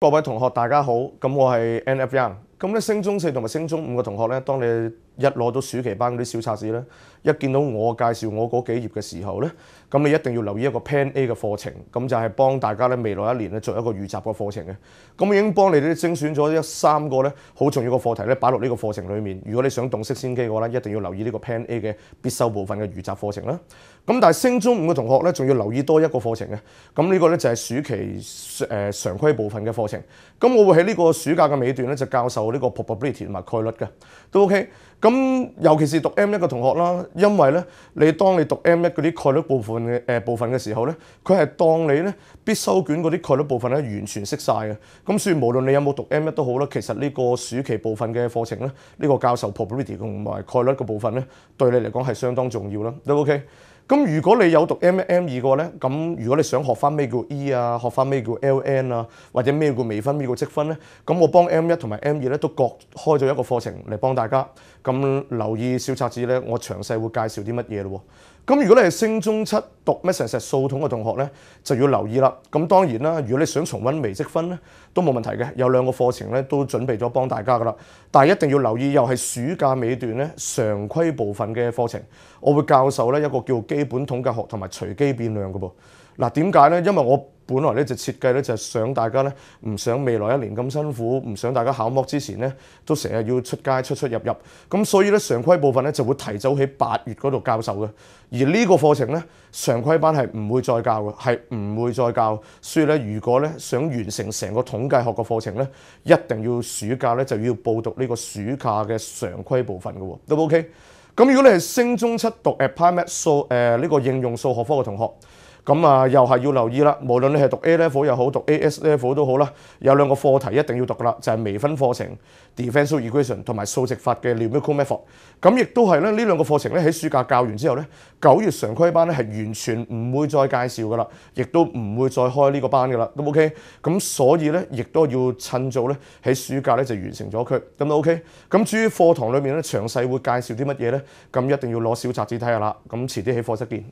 各位同學，大家好。咁我係 NF Young。咁咧，升中四同埋升中五嘅同學咧，當你一攞到暑期班嗰啲小冊子咧，一見到我介紹我嗰幾頁嘅時候咧，咁你一定要留意一個 Plan A 嘅課程，咁就係幫大家咧未來一年咧做一個預習嘅課程嘅。咁我已經幫你哋精選咗3個咧好重要嘅課題咧擺落呢個課程裡面。如果你想洞悉先機嘅話咧，一定要留意呢個 Plan A 嘅必修部分嘅預習課程啦。咁但係升中五嘅同學咧，仲要留意多一個課程嘅。咁呢個咧就係暑期常規部分嘅課程。咁我會喺呢個暑假嘅尾段咧就教授呢個 probability 同埋概率嘅，都 OK。咁尤其是讀 M1 嘅同學啦，因為咧當你讀 M1 嗰啲概率部分嘅時候咧，佢係當你咧必修卷嗰啲概率部分咧完全識晒嘅。咁所以無論你有冇讀 M1 都好啦，其實呢個暑期部分嘅課程咧，呢個教授 probability 同埋概率嘅部分咧，對你嚟講係相當重要啦，都 OK。咁如果你有讀 M1、M2 嘅話咧，咁如果你想學翻咩叫 E 啊，學翻咩叫 LN 啊，或者咩叫微分、咩叫積分咧，咁我幫 M1 同埋 M2 咧都各開咗一個課程嚟幫大家。咁留意小冊子咧，我詳細會介紹啲乜嘢咯。咁如果你係升中七讀咩成實數統嘅同學咧，就要留意啦。咁當然啦，如果你想重溫微積分咧，都冇問題嘅，有2個課程咧都準備咗幫大家噶啦。但係一定要留意，又係暑假尾段咧常規部分嘅課程，我會教授咧一個叫基本統計學同埋隨機變量嘅噃。嗱，點解咧？因為我本來咧就設計咧就係想大家咧唔想未來一年咁辛苦，唔想大家考模之前咧都成日要出街出入，咁所以咧常規部分咧就會提早喺8月嗰度教授嘅。而呢個課程咧常規班係唔會再教嘅，係唔會再教。所以咧如果咧想完成成個統計學嘅課程咧，一定要暑假咧就要報讀呢個暑假嘅常規部分嘅喎，都 OK。咁如果你係升中七讀Applied Math 呢個應用數學科嘅同學，咁又係要留意啦。無論你係讀 A level 又好，讀 AS level 都好啦，有2個課題一定要讀噶啦，就係微分課程 Differential Equation 同埋數值法嘅 Numerical Method。咁亦都係咧呢2個課程咧喺暑假教完之後咧，9月常規班咧係完全唔會再介紹噶啦，亦都唔會再開呢個班噶啦，都 OK。咁所以咧亦都要趁早咧喺暑假咧就完成咗佢，咁都 OK。咁至於課堂裏面咧詳細會介紹啲乜嘢咧，咁一定要攞小冊子睇下啦。咁遲啲喺課室見。